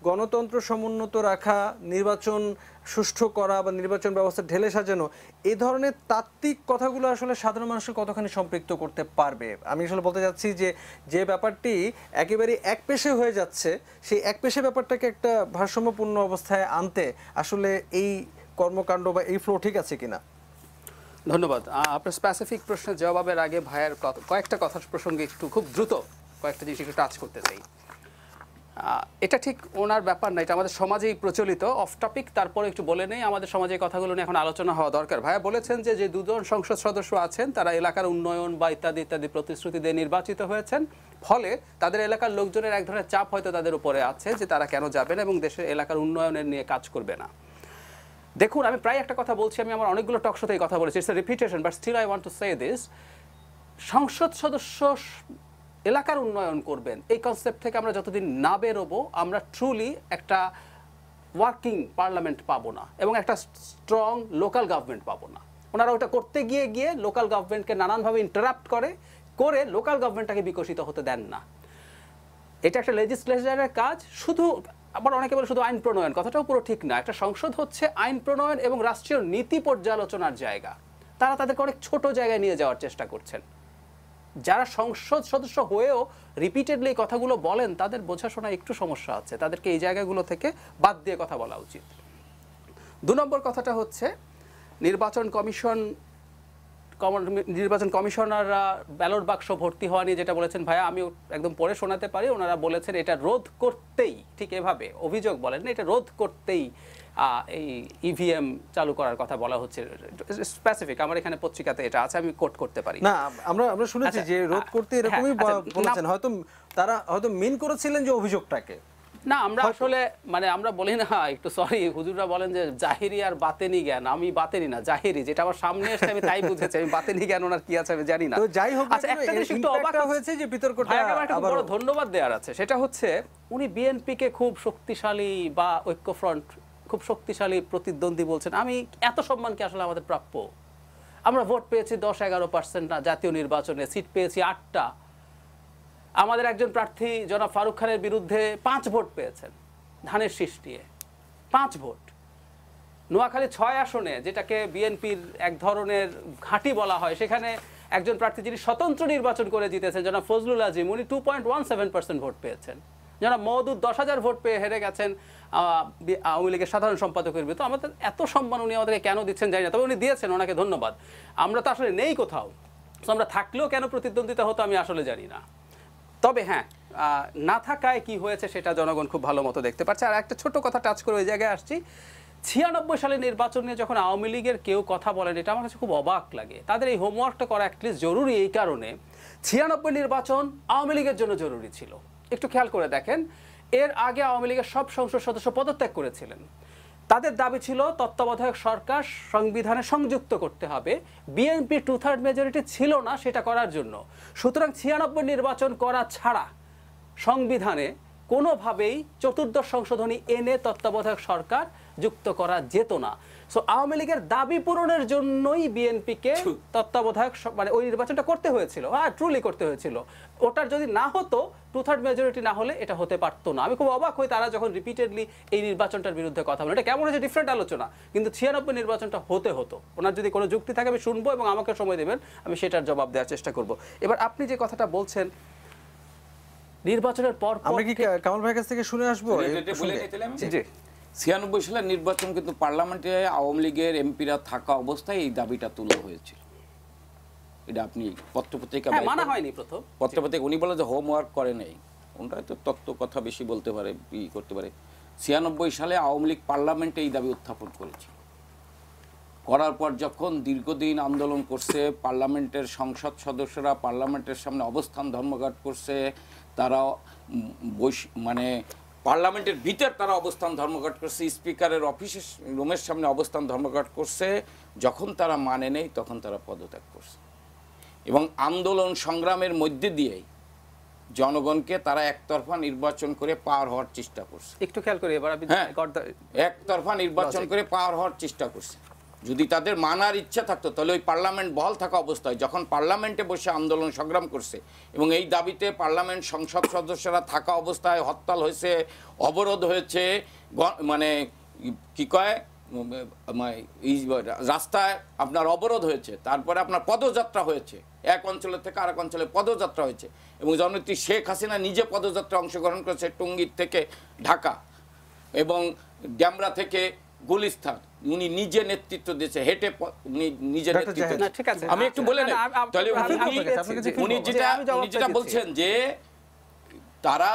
গণতন্ত্র সমুন্নত রাখা, নির্বাচন সুষ্ঠু করা বা নির্বাচন ব্যবস্থা ঢেলে সাজানো, এই ধরনের তাত্ত্বিক কথাগুলো আসলে সাধারণ মানুষকে কতখানি সম্পৃক্ত করতে পারবে? আমি আসলে বলতে চাচ্ছি যে ব্যাপারটি একেবারে একপেশে হয়ে যাচ্ছে, সেই একপেশে ব্যাপারটাকে একটা ভারসাম্যপূর্ণ অবস্থায় আনতে আসলে এই কর্মকাণ্ড বা এই ফ্লো ঠিক আছে কিনা? ধন্যবাদ। আপনার স্পেসিফিক প্রশ্নের জবাবের আগে ভাইয়ের কয়েকটা কথার প্রসঙ্গে একটু খুব দ্রুত কয়েকটা জিনিস একটু টাচ করতে চাই। এটা ঠিক ওনার ব্যাপার না, এটা আমাদের সমাজেই প্রচলিত। অফ টপিক, তারপরে একটু বলে নেই, আমাদের সমাজে এই কথাগুলো নিয়ে এখন আলোচনা হওয়া দরকার। ভাইয়া বলেছেন যে দুজন সংসদ সদস্য আছেন তারা এলাকার উন্নয়ন বা ইত্যাদি ইত্যাদি প্রতিশ্রুতি দিয়ে নির্বাচিত হয়েছেন, ফলে তাদের এলাকার লোকজনের এক ধরনের চাপ হয়তো তাদের উপরে আছে যে তারা কেন যাবেন এবং দেশের এলাকার উন্নয়নের নিয়ে কাজ করবে না। দেখুন, আমি প্রায় একটা কথা বলছি, আমি আমার অনেকগুলো টকশোতে এই কথা বলেছি, it's a repetition, but still I want to say this. সংসদ সদস্য এলাকার উন্নয়ন করবেন এই কনসেপ্ট থেকে আমরা যতদিন না বেরোবো, আমরা ট্রুলি একটা ওয়ার্কিং পার্লামেন্ট পাবো না এবং একটা স্ট্রং লোকাল গভর্নমেন্ট পাবো না। ওনারা ওটা করতে গিয়ে লোকাল গভর্নমেন্টকে নানানভাবে ইন্টারাপ্ট করে লোকাল গভর্নমেন্টটাকে বিকশিত হতে দেন না। এটা একটা লেজিসলেচারের কাজ। শুধু আবার অনেকে বলে শুধু আইন প্রণয়ন, কথাটাও পুরো ঠিক না। একটা সংসদ হচ্ছে আইন প্রণয়ন এবং রাষ্ট্রীয় নীতি পর্যালোচনার জায়গা। তারা তাদেরকে অনেক ছোট জায়গায় নিয়ে যাওয়ার চেষ্টা করছেন। যারা সংসদ সদস্য হয়েও রিপিটেডলি কথাগুলো বলেন, তাদের বোঝাশোনা একটু সমস্যা আছে, তাদেরকে এই জায়গাগুলো থেকে বাদ দিয়ে কথা বলা উচিত। 2 নম্বর কথাটা হচ্ছে নির্বাচন কমিশনাররা ব্যালট বাক্স ভর্তি হওয়া নিয়ে যেটা বলেছেন ভাইয়া, আমি একদম পড়ে শোনাতে পারি। ওনারা বলেছেন এটা রোধ করতেই, ঠিক এভাবে অভিযোগ বলেন না, এটা রোধ করতেই এই ইভিএম চালু করার কথা বলা হচ্ছে। স্পেসিফিক আমার এখানে পত্রিকাতে এটা আছে, আমি কোট করতে পারি না। আমরা শুনেছি যে রোধ করতে এরকমই বলেছেন, হয়তো তারা হয়তো মিন করেছিলেন যে অভিযোগটাকে। না, আমরা আসলে মানে আমরা বলি না, একটু সরি, হুজুররা বলেন যে জাহিরি আর বাতেনি জ্ঞান। আমি বাতেনি না, জাহিরি, যেটা আমার সামনে এসে আমি তাই বুঝেছি। আমি বাতেনি জ্ঞান ওনার কি আছে আমি জানি না। তো যাই হোক, আচ্ছা, একটা জিনিস একটু অবাক হয়েছে যে বিতর্কটা একটা বড় ধন্যবাদ দেওয়ার আছে, সেটা হচ্ছে উনি বিএনপিকে খুব শক্তিশালী বা ঐক্যফ্রন্ট খুব শক্তিশালী প্রতিদ্বন্দ্বী বলছেন। আমি এত সম্মান কি আসলে আমাদের প্রাপ্য? আমরা ভোট পেয়েছি 10-11% না, জাতীয় নির্বাচনে সিট পেয়েছি 8টা। আমাদের একজন প্রার্থী জনাব ফারুক খানের বিরুদ্ধে 5 ভোট পেয়েছেন ধানের শীষ দিয়ে, 5 ভোট। নোয়াখালী 6 আসনে, যেটাকে বিএনপির এক ধরনের ঘাঁটি বলা হয়, সেখানে একজন প্রার্থী যিনি স্বতন্ত্র নির্বাচন করে জিতেছেন জনাব ফজলুল আজিম, উনি 2.17% ভোট পেয়েছেন। জনাব মওদুদ 10,000 ভোট পেয়ে হেরে গেছেন আওয়ামী লীগের সাধারণ সম্পাদকের বিরুদ্ধে। আমাদের এত সম্মান উনি আমাদেরকে কেন দিচ্ছেন জানি না, তবে উনি দিয়েছেন, ওনাকে ধন্যবাদ। আমরা তো আসলে নেই কোথাও, তো আমরা থাকলেও কেন প্রতিদ্বন্দ্বিতা হতো আমি আসলে জানি না। তবে হ্যাঁ, না থাকায় কি হয়েছে সেটা জনগণ খুব ভালো মতো দেখতে পাচ্ছে। আর একটা ছোট কথা টাচ করে ওই জায়গায় আসছি, 96 সালের নির্বাচন নিয়ে যখন আওয়ামী লীগের কেউ কথা বলেন, এটা আমার কাছে খুব অবাক লাগে। তাদের এই হোমওয়ার্কটা করা অ্যাটলিস্ট জরুরি এই কারণে, 96 নির্বাচন আওয়ামী লীগের জন্য জরুরি ছিল। একটু খেয়াল করে দেখেন, এর আগে আওয়ামী লীগের সব সংসদ সদস্য পদত্যাগ করেছিলেন। তাদের দাবি ছিল তত্ত্বাবধায়ক সরকার সংবিধানে সংযুক্ত করতে হবে। বিএনপি 2/3 মেজরিটি ছিল না সেটা করার জন্য। সুতরাং 96 নির্বাচন করা ছাড়া সংবিধানে কোনোভাবেই 14th সংশোধনী এনে তত্ত্বাবধায়ক সরকার যুক্ত করা যেত না। সো আওয়ামী লীগের দাবি পূরণের জন্যই বিএনপিকে তত্ত্বাবধায়ক মানে ওই নির্বাচনটা করতে হয়েছিল। হ্যাঁ, ট্রুলি করতে হয়েছিল। ওটার যদি না হতো, 2/3 মেজরিটি না হলে এটা হতে পারতো না। আমি খুব অবাক হই তারা যখন রিপিটেডলি এই নির্বাচনটার বিরুদ্ধে কথা বলে। এটা কেমন হচ্ছে ডিফারেন্ট আলোচনা, কিন্তু 96 নির্বাচনটা হতো। ওনার যদি কোনো যুক্তি থাকে আমি শুনবো এবং আমাকে সময় দেবেন, আমি সেটার জবাব দেওয়ার চেষ্টা করব। এবার আপনি যে কথাটা বলছেন নির্বাচনের পর, আমরা কি কামাল ভাইয়ের কাছ থেকে শুনে আসবো? জি, 96 সালের নির্বাচন কিন্তু পার্লামেন্টে আওয়ামী লীগের এমপিরা থাকা অবস্থায় এই দাবিটা তোলা হয়েছিল। এটা আপনি পত্রপত্রিকা মানা হয়নি প্রথম পত্রপত্রিকা, উনি বলে যে হোমওয়ার্ক করে নেই, ওনারা তো তত্ত্ব কথা বেশি বলতে পারে, করতে পারে। 96 সালে আওয়ামী লীগ পার্লামেন্টে এই দাবি উত্থাপন করেছিল। করার পর যখন দীর্ঘদিন আন্দোলন করছে, পার্লামেন্টের সংসদ সদস্যরা পার্লামেন্টের সামনে অবস্থান ধর্মঘট করছে, তারা মানে পার্লামেন্টের ভিতর তারা অবস্থান ধর্মঘট করছে, স্পিকারের অফিসের রুমের সামনে অবস্থান ধর্মঘট করছে। যখন তারা মানে নেই তখন তারা পদত্যাগ করছে এবং আন্দোলন সংগ্রামের মধ্যে দিয়েই জনগণকে তারা একতরফা নির্বাচন করে পার হওয়ার চেষ্টা করছে। একটু খেয়াল করি এবার, একতরফা নির্বাচন করে পার হওয়ার চেষ্টা করছে। যদি তাদের মানার ইচ্ছা থাকতো তাহলে ওই পার্লামেন্ট বহাল থাকা অবস্থায় যখন পার্লামেন্টে বসে আন্দোলন সংগ্রাম করছে এবং এই দাবিতে পার্লামেন্ট সংসদ সদস্যরা থাকা অবস্থায় হরতাল হয়েছে, অবরোধ হয়েছে, মানে কি কয় রাস্তায় আপনার অবরোধ হয়েছে, তারপরে আপনার পদযাত্রা হয়েছে, এক অঞ্চলের থেকে আরেক অঞ্চলে পদযাত্রা হয়েছে এবং জননেত্রী শেখ হাসিনা নিজে পদযাত্রায় অংশগ্রহণ করেছে টঙ্গীর থেকে ঢাকা এবং ড্যামরা থেকে গুলিস্তান উনি নিজে নেতৃত্ব দিয়েছে, হেঁটে উনি নিজে ডক্টর নেতৃত্ব জাহিদ, না, ঠিক আছে। আমি একটু বলে নেই তাহলে উনি যেটা পেয়েছি। বলছেন যে তারা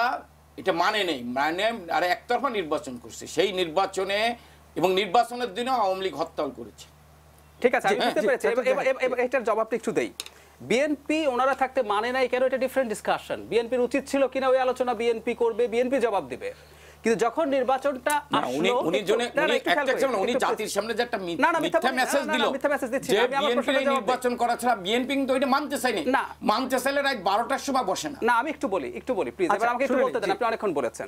এটা মানে নেই, মানে আর একতরফা নির্বাচন করছে, সেই নির্বাচনে এবং নির্বাচনের দিনেও আওয়ামী লীগ হরতাল করেছে। ঠিক আছে, আমি বুঝতে জি, পেরেছি। এটার জবাবটা একটু দেই। বিএনপি ওনারা থাকতে মানে নাই কেন, এটা ডিফারেন্ট ডিসকাশন। বিএনপির উচিত ছিল কিনা ওই আলোচনা বিএনপি করবে, বিএনপি জবাব দিবে। কিন্তু যখন নির্বাচনটা উনি জাতির সামনে যে একটা মিথ্যা মেসেজ দিল যে বিএনপি নির্বাচন করা ছাড়া, বিএনপি কিন্তু ওইটা মানতে চায়নি, মানতে চাইলে রাত 12টার সময় বসে না। না, আমি একটু বলি প্লিজ, এবার আমাকে একটু বলতে দেন। আপনি অনেকক্ষণ বলেছেন।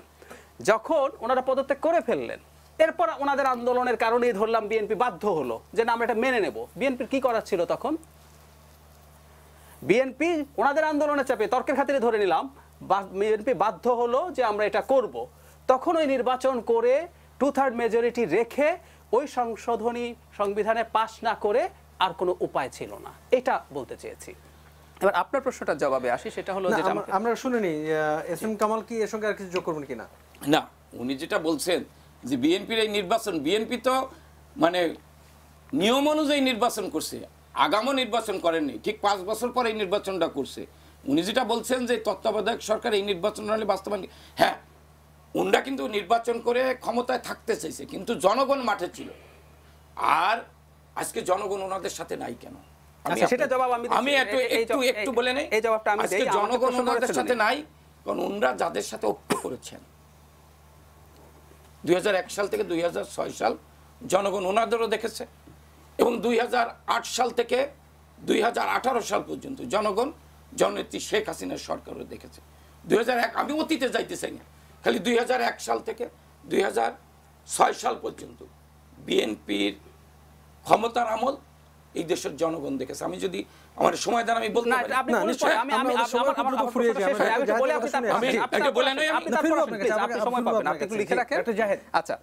যখন ওনারা পদত্যাগ করে ফেললেন, এরপর ওনাদের আন্দোলনের কারণেই ধরলাম বিএনপি বাধ্য হলো যে না আমরা এটা মেনে নেব। বিএনপির কি করার ছিল তখন? বিএনপি ওনাদের আন্দোলনের চাপে তর্কের খাতিরে ধরে নিলাম, বিএনপি বাধ্য হলো যে আমরা এটা করব। তখন ওই নির্বাচন করে 2/3 মেজরিটি রেখে ওই সংশোধনী সংবিধানে পাশ না করে আর কোনো উপায় ছিল না, এটা বলতে চেয়েছি। এবার আপনার প্রশ্নটার জবাবে আসি, সেটা হলো যেটা আমরা শুনিনি এস এম কামাল কি এর সঙ্গে আর কিছু যোগ করবেন কিনা। না, উনি যেটা বলছেন যে বিএনপির এই নির্বাচন, বিএনপি তো মানে নিয়ম অনুযায়ী নির্বাচন করছে, আগামও নির্বাচন করেননি, ঠিক 5 বছর পর এই নির্বাচনটা করছে। উনি যেটা বলছেন যে তত্ত্বাবধায়ক সরকার এই নির্বাচন হলে বাস্তবায়ন, হ্যাঁ উনরা কিন্তু নির্বাচন করে ক্ষমতায় থাকতে চাইছে, কিন্তু জনগণ মাঠে ছিল। আর আজকে জনগণ ওনাদের সাথে নাই কেন? আমি একটু বলে নেই, আজকে জনগণ ওনাদের সাথে নাই কারণ ওনরা যাদের সাথে ঐক্য করেছেন 2001 সাল থেকে 2006 সাল জনগণ ওনাদেরও দেখেছে, এবং 2008 সাল থেকে 2018 সাল পর্যন্ত জনগণ জননেত্রী শেখ হাসিনার সরকারও দেখেছে। 2001, আমি অতীতে যাইতে চাই না, খালি 2001 সাল থেকে 2006 সাল পর্যন্ত বিএনপির ক্ষমতার আমল এই দেশের জনগণ দেখেছে। আমি যদি আমার সময় দেন আমি বলতে পারি। আচ্ছা,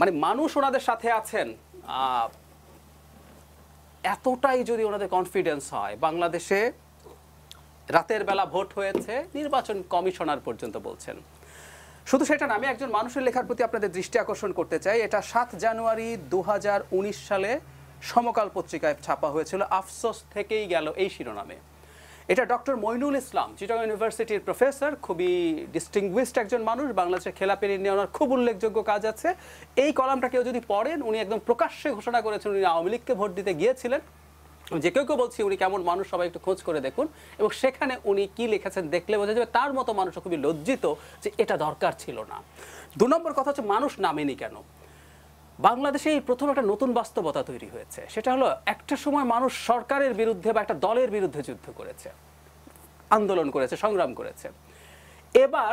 মানে মানুষ ওনাদের সাথে আছেন, এতটাই যদি ওনাদের কনফিডেন্স হয়, বাংলাদেশে রাতের বেলা ভোট হয়েছে, নির্বাচন কমিশনার পর্যন্ত বলছেন। শুধু সেটা না, আমি একজন মানুষের লেখার প্রতি আপনাদের দৃষ্টি আকর্ষণ করতে চাই। এটা 7 জানুয়ারি 2019 সালে সমকাল পত্রিকায় ছাপা হয়েছিল, আফসোস থেকেই গেল এই শিরোনামে। এটা ডক্টর মইনুল ইসলাম, চিটাগং ইউনিভার্সিটির প্রফেসর, খুবই ডিস্টিংগুইশড একজন মানুষ, বাংলাদেশের খেলাপি নিয়ে ওনার খুব উল্লেখযোগ্য কাজ আছে। এই কলামটা কেউ যদি পড়েন, উনি একদম প্রকাশ্যে ঘোষণা করেছেন উনি আওয়ামী লীগকে ভোট দিতে গিয়েছিলেন। যে কেউ বলছি উনি কেমন মানুষ সবাই একটু খোঁজ করে দেখুন, এবং সেখানে উনি কি লিখেছেন দেখলে বোঝা যাবে তার মতো মানুষ খুবই লজ্জিত যে এটা দরকার ছিল না। 2 নম্বর কথা হচ্ছে মানুষ নামেনি কেন। বাংলাদেশে এই প্রথম একটা নতুন বাস্তবতা তৈরি হয়েছে, সেটা হলো একটা সময় মানুষ সরকারের বিরুদ্ধে বা একটা দলের বিরুদ্ধে যুদ্ধ করেছে, আন্দোলন করেছে, সংগ্রাম করেছে। এবার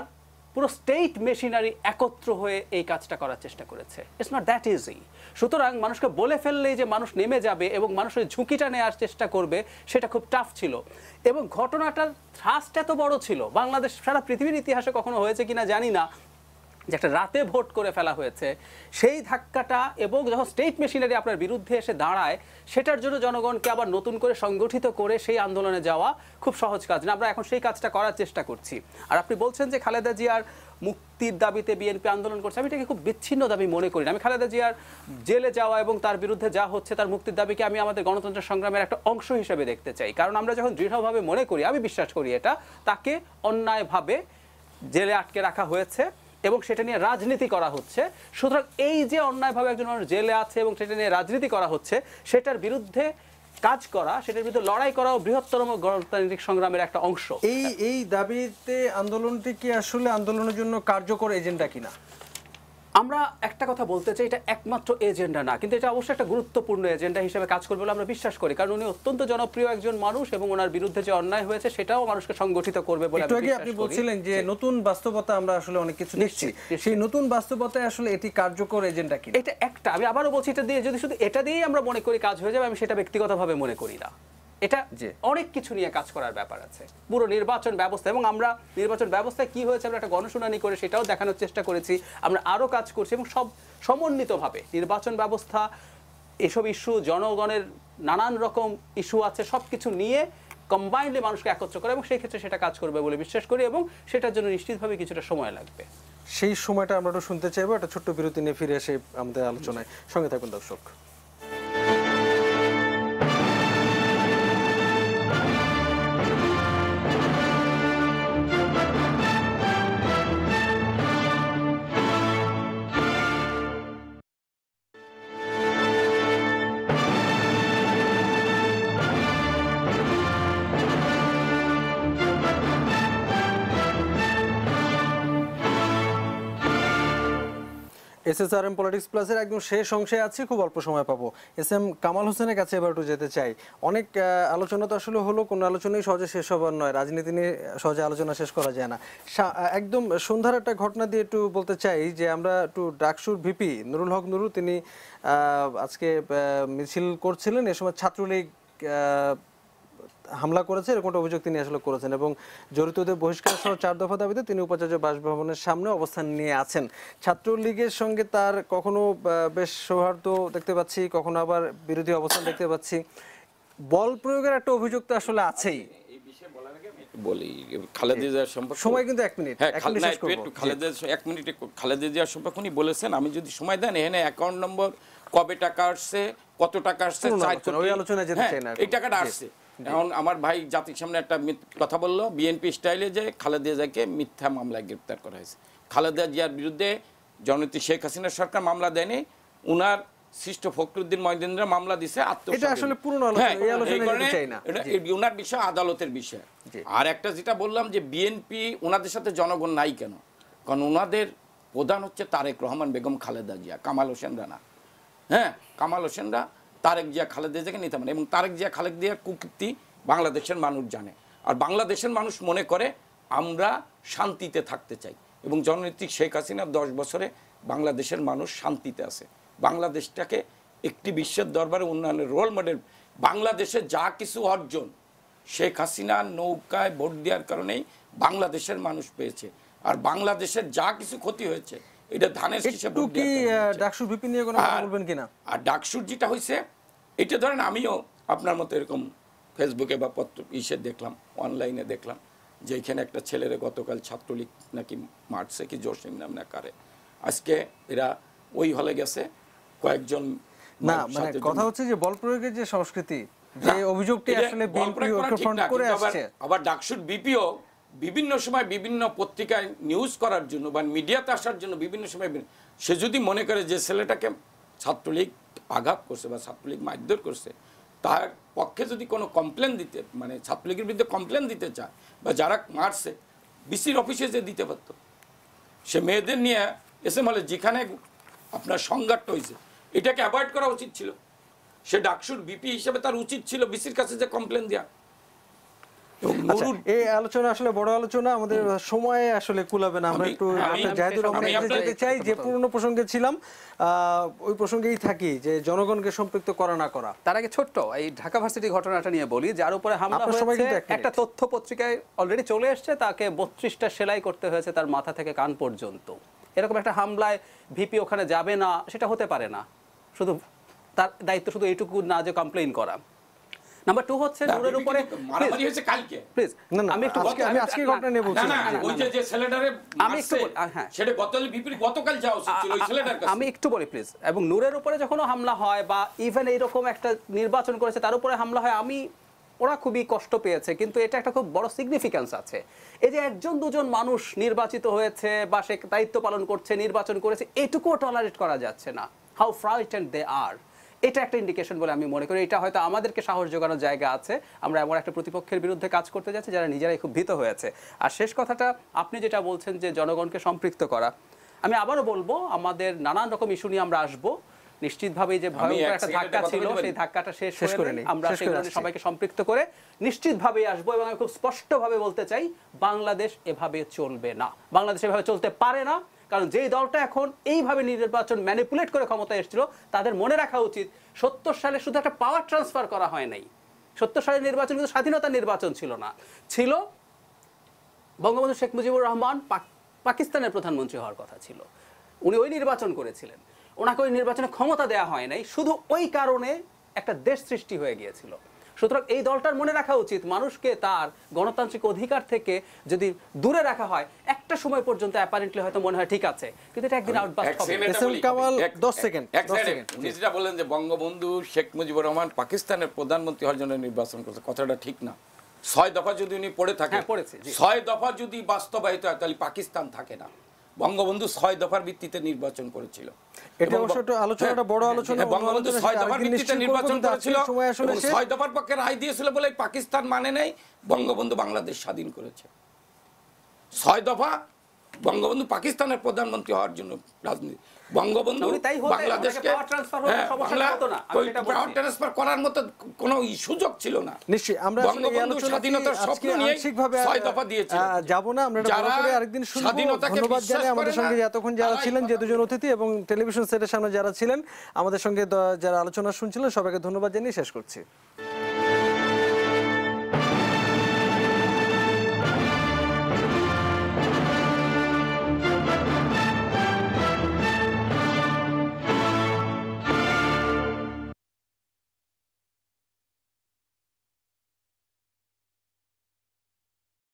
পুরো স্টেট মেশিনারি একত্র হয়ে এই কাজটা করার চেষ্টা করেছে। It's not that easy. সুতরাং মানুষকে বলে ফেললেই যে মানুষ নেমে যাবে এবং মানুষের ঝুঁকিটা নেওয়ার চেষ্টা করবে, সেটা খুব টাফ ছিল। এবং ঘটনাটার থ্রাস্ট এত বড় ছিল, বাংলাদেশ সারা পৃথিবীর ইতিহাসে কখনো হয়েছে কিনা জানি না, যে একটা রাতে ভোট করে ফেলা হয়েছে। সেই ধাক্কাটা এবং যখন স্টেট মেশিনারি আপনার বিরুদ্ধে এসে দাঁড়ায়, সেটার জন্য জনগণকে আবার নতুন করে সংগঠিত করে সেই আন্দোলনে যাওয়া খুব সহজ কাজ না। আমরা এখন সেই কাজটা করার চেষ্টা করছি। আর আপনি বলছেন যে খালেদা জিয়ার মুক্তির দাবিতে বিএনপি আন্দোলন করছে, আমি এটাকে খুব বিচ্ছিন্ন দাবি মনে করি না। আমি খালেদা জিয়ার জেলে যাওয়া এবং তার বিরুদ্ধে যা হচ্ছে তার মুক্তির দাবিকে আমি আমাদের গণতন্ত্র সংগ্রামের একটা অংশ হিসেবে দেখতে চাই। কারণ আমরা যখন দৃঢ়ভাবে মনে করি, আমি বিশ্বাস করি এটা, তাকে অন্যায়ভাবে জেলে আটকে রাখা হয়েছে এবং সেটা নিয়ে রাজনীতি করা হচ্ছে। সুতরাং এই যে অন্যায়ভাবে একজন মানুষ জেলে আছে এবং সেটা নিয়ে রাজনীতি করা হচ্ছে, সেটার বিরুদ্ধে কাজ করা, সেটার বিরুদ্ধে লড়াই করাও বৃহত্তম গণতান্ত্রিক সংগ্রামের একটা অংশ। এই দাবিতে আন্দোলনটি কি আসলে আন্দোলনের জন্য কার্যকর এজেন্ডা কিনা? আমরা একটা কথা বলতে চাই, এটা একমাত্র এজেন্ডা না, কিন্তু এটা অবশ্যই একটা গুরুত্বপূর্ণ এজেন্ডা হিসেবে কাজ করবে বলে আমরা বিশ্বাস করি। কারণ উনি অত্যন্ত জনপ্রিয় একজন মানুষ এবং ওনার বিরুদ্ধে যে অন্যায় হয়েছে সেটাও মানুষকে সংগঠিত করবে বলে আমি বিশ্বাস করি। আপনি বলছিলেন যে নতুন বাস্তবতা আমরা আসলে অনেক কিছু দেখছি, সেই নতুন বাস্তবতায় আসলে এটি কার্যকর এজেন্ডা কি? এটা একটা, আমি আবারও বলছি, এটা দিয়ে যদি শুধু এটা দিয়েই আমরা মনে করি কাজ হয়ে যাবে, আমি সেটা ব্যক্তিগতভাবে মনে করি না। এটা অনেক কিছু নিয়ে কাজ করার ব্যাপার আছে, পুরো নির্বাচন ব্যবস্থা, এবং আমরা নির্বাচন ব্যবস্থায় কি হয়েছে আমরা একটা গণশুনানি করে সেটাও দেখানোর চেষ্টা করেছি। আমরা আরও কাজ করছি এবং সব সমন্বিতভাবে নির্বাচন ব্যবস্থা, এসব ইস্যু, জনগণের নানান রকম ইস্যু আছে, সব কিছু নিয়ে কম্বাইন্ডলি মানুষকে একত্র করে, এবং সেই ক্ষেত্রে সেটা কাজ করবে বলে বিশ্বাস করি, এবং সেটার জন্য নিশ্চিতভাবে কিছুটা সময় লাগবে। সেই সময়টা আমরা একটু শুনতে চাইবো। একটা ছোট্ট বিরতি নিয়ে ফিরে এসে আমাদের আলোচনায় সঙ্গে থাকুন দর্শক। SSRM পলিটিক্স প্লাসের একদম শেষ অংশে আছি, খুব অল্প সময় পাবো। SM কামাল হোসেনের কাছে এবার একটু যেতে চাই। অনেক আলোচনা তো আসলে হলো, কোনো আলোচনাই সহজে শেষ হবার নয়, রাজনীতি নিয়ে সহজে আলোচনা শেষ করা যায় না। একদম সন্ধ্যার একটা ঘটনা দিয়ে একটু বলতে চাই যে আমরা একটু ডাকসুর ভিপি নুরুল হক নুরু, তিনি আজকে মিছিল করছিলেন, এ সময় ছাত্রলীগ হামলা করেছে এরকম একটা অভিযোগ তিনি আসলে করেছেন এবং জড়িতদের বহিষ্কার সহ 4 দফা দাবিতে তিনি উপাচার্য বাসভবনের সামনে অবস্থান নিয়ে আছেন। ছাত্রলীগের সঙ্গে তার কখনো বেশ সৌহার্দ্য দেখতে পাচ্ছি, কখনো আবার বিরোধী অবস্থান দেখতে পাচ্ছি। বল প্রয়োগের একটা অভিযোগ তো আসলে আছেই। বলি খালেদা জিয়ার সম্পর্কে সময় কিন্তু 1 মিনিট। হ্যাঁ, খালেদা 1 মিনিটে খালেদা জিয়ার সম্পর্কে উনি বলেছেন, আমি যদি সময় দেন এখানে অ্যাকাউন্ট নম্বর, কবে টাকা আসছে, কত টাকা আসছে, ওই আলোচনায় যেতে চাই না। এই টাকাটা আসছে। এখন আমার ভাই জাতির সামনে একটা কথা বললো বিএনপি স্টাইলে যে খালেদা জিয়াকে মিথ্যা মামলায় গ্রেপ্তার করা হয়েছে। খালেদা জিয়ার বিরুদ্ধে জননেত্রী শেখ হাসিনার সরকার মামলা দেয়নি, উনার সৃষ্ট ফখরুদ্দিন মহিউদ্দিনরা মামলা দিছে এটা আসলে পুরনো আলোচনা, এই আলোচনায় যেতে চাই না। উনার বিষয় আদালতের বিষয়। আর একটা যেটা বললাম যে বিএনপি ওনাদের সাথে জনগণ নাই কেন, কারণ ওনাদের প্রধান হচ্ছে তারেক রহমান, বেগম খালেদা জিয়া, কামাল হোসেনরা না। হ্যাঁ, কামাল হোসেনরা তারেক জিয়া খালেদা জিয়াকে নিতে পারে এবং তারেক জিয়া খালেদা জিয়ার কুকীর্তি বাংলাদেশের মানুষ জানে। আর বাংলাদেশের মানুষ মনে করে আমরা শান্তিতে থাকতে চাই এবং জননেত্রী শেখ হাসিনা 10 বছরে বাংলাদেশের মানুষ শান্তিতে আছে। বাংলাদেশটাকে একটি বিশ্বের দরবারে উন্নয়নের রোল মডেল, বাংলাদেশে যা কিছু অর্জন শেখ হাসিনার নৌকায় ভোট দেওয়ার কারণেই বাংলাদেশের মানুষ পেয়েছে। আর বাংলাদেশের যা কিছু ক্ষতি হয়েছে এটা ধানের শীষে ভোট দেওয়ার ডাকসুর ভিপি নিয়ে কোনো কথা বলবেন কিনা? আর ডাকসুর যেটা হয়েছে এটা ধরেন আমিও আপনার মতো এরকম ফেসবুকে বা পত্র দেখলাম, অনলাইনে দেখলাম যে এখানে একটা ছেলের গতকাল ছাত্রলীগ নাকি মারছে, কি জসিম নাম না কারে, আজকে এরা ওই হলে গেছে কয়েকজন। না মানে কথা হচ্ছে যে বল প্রয়োগের যে সংস্কৃতি, যে অভিযোগটি আসলে বিএনপি ফ্রন্ট করে আসছে। আবার ডাকসুর বিপিও বিভিন্ন সময় বিভিন্ন পত্রিকায় নিউজ করার জন্য বা মিডিয়াতে আসার জন্য বিভিন্ন সময় সে যদি মনে করে যে ছেলেটাকে ছাত্রলীগ আঘাত করছে বা ছাত্রলীগ মারধর করছে, তার পক্ষে যদি কোনো কমপ্লেন দিতে, মানে ছাত্রলীগের বিরুদ্ধে কমপ্লেন দিতে চায় বা যারা মারছে বিসির অফিসে যে দিতে পারতো, সে মেয়েদের নিয়ে এসে বলে যেখানে আপনার সংঘাতটা হয়েছে এটাকে অ্যাভয়েড করা উচিত ছিল। সে ডাকসুর বিপি হিসেবে তার উচিত ছিল বিসির কাছে যে কমপ্লেন দেওয়া। এই আলোচনা আসলে বড় আলোচনা, আমাদের সময় আসলে কুলাবে না। আমরা একটু জাহিদুর রহমানের কাছে যেতে চাই, যে পুরনো প্রসঙ্গে ছিলাম ওই প্রসঙ্গেই থাকি, যে জনগণকে সম্পৃক্ত করা না করা। তার আগে ছোট্ট এই ঢাকা ভার্সিটি ঘটনাটা নিয়ে বলি, যার উপরে হামলা হয়েছে, একটা তথ্য পত্রিকায় অলরেডি চলে এসেছে, তাকে 32টা সেলাই করতে হয়েছে তার মাথা থেকে কান পর্যন্ত। এরকম একটা হামলায় ভিপি ওখানে যাবে না, সেটা হতে পারে না। শুধু তার দায়িত্ব শুধু এইটুকু না যে কমপ্লেইন করা। নাম্বার 2 হচ্ছে নূরের উপরে মারামারি হয়েছে কালকে। প্লিজ আমি একটু আজকে ঘটনা নিয়ে বলছি। ওই যে ছেলেটারে আমি একটু হ্যাঁ, সেটা গতকাল যাওয়া উচিত ছিল ওই ছেলেটার কাছে। আমি একটু বলি প্লিজ। এবং নূরের উপরে যখন হামলা হয় বা ইভেন এইরকম একটা নির্বাচন করেছে তার উপরে হামলা হয়, ওরা খুবই কষ্ট পেয়েছে, কিন্তু এটা একটা খুব বড় সিগনিফিক্যান্স আছে। এই যে 1-2 মানুষ নির্বাচিত হয়েছে বা সে দায়িত্ব পালন করছে, নির্বাচন করেছে, এটুকুও টলারেট করা যাচ্ছে না। হাউ ফ্রাইটেন্ড দে আর, এটা একটা ইন্ডিকেশন বলে আমি মনে করি। এটা হয়তো আমাদেরকে সাহস জোগানোর জায়গা আছে। আমরা এমন একটা প্রতিপক্ষের বিরুদ্ধে কাজ করতে যাচ্ছি যারা নিজেরাই খুব ভীত হয়েছে। আর শেষ কথাটা আপনি যেটা বলছেন যে জনগণকে সম্পৃক্ত করা, আমি আবারও বলবো আমাদের নানান রকম ইস্যু নিয়ে আমরা আসবো। নিশ্চিতভাবে যে ভয়ঙ্কর একটা ধাক্কা ছিল সেই ধাক্কাটা শেষ করে আমরা সেগুলো সবাইকে সম্পৃক্ত করে নিশ্চিতভাবেই আসবো। এবং আমি খুব স্পষ্টভাবে বলতে চাই, বাংলাদেশ এভাবে চলবে না, বাংলাদেশ এভাবে চলতে পারে না। কারণ যেই দলটা এখন এইভাবে নির্বাচন ম্যানিপুলেট করে ক্ষমতায় এসেছিল, তাদের মনে রাখা উচিত 70 সালে শুধু একটা পাওয়ার ট্রান্সফার করা হয় নাই। 70 সালের নির্বাচন কিন্তু স্বাধীনতার নির্বাচন ছিল না, ছিল বঙ্গবন্ধু শেখ মুজিবুর রহমান পাকিস্তানের প্রধানমন্ত্রী হওয়ার কথা ছিল, উনি ওই নির্বাচন করেছিলেন। ওনাকে ওই নির্বাচনে ক্ষমতা দেওয়া হয় নাই, শুধু ওই কারণে একটা দেশ সৃষ্টি হয়ে গিয়েছিল। সুতরাং এই দলটার মনে রাখা উচিত মানুষকে তার গণতান্ত্রিক অধিকার থেকে যদি দূরে রাখা হয় একটা সময় পর্যন্ত অ্যাপারেন্টলি হয়তো মনে হয় ঠিক আছে, কিন্তু এটা একদিন আউটবাস্ট হবে। এসএম কামাল 10 সেকেন্ড উনি যেটা বললেন যে বঙ্গবন্ধু শেখ মুজিবুর রহমান পাকিস্তানের প্রধানমন্ত্রী হওয়ার জন্য নির্বাচন করছে, কথাটা ঠিক না। 6 দফা যদি উনি পড়ে থাকেন, হ্যাঁ, পড়েছি, জি। 6 দফা যদি বাস্তবায়িত হয় তাহলে পাকিস্তান থাকে না। বঙ্গবন্ধু 6 দফার ভিত্তিতে নির্বাচন করেছিল। এটা অবশ্য একটু আলোচনাটা বড় আলোচনা, বঙ্গবন্ধু 6 দফার ভিত্তিতে নির্বাচন করেছিল, সময় আসলে 6 দফার পক্ষে রায় দিয়েছিল বলে পাকিস্তান মানে নেই, বঙ্গবন্ধু বাংলাদেশ স্বাধীন করেছে। 6 দফা বঙ্গবন্ধু পাকিস্তানের প্রধানমন্ত্রী হওয়ার জন্য রাজনীতি, বঙ্গবন্ধু বাংলাদেশকে পাওয়ার ট্রান্সফার করার মতো কোনো সুযোগ ছিল না। নিশ্চয়ই আমরা আসলে এই আলোচনা স্বাধীনতার স্বপ্ন নিয়ে 6 দফা দিয়েছিল। যাব না, আমরা এটা বড় করে আরেকদিন শুনবো। ধন্যবাদ জানাই আমাদের সঙ্গে এতক্ষণ যারা ছিলেন, যে দুজন অতিথি এবং টেলিভিশন সেটের সামনে যারা ছিলেন আমাদের সঙ্গে যারা আলোচনা শুনছিলেন, সবাইকে ধন্যবাদ জানিয়ে শেষ করছি।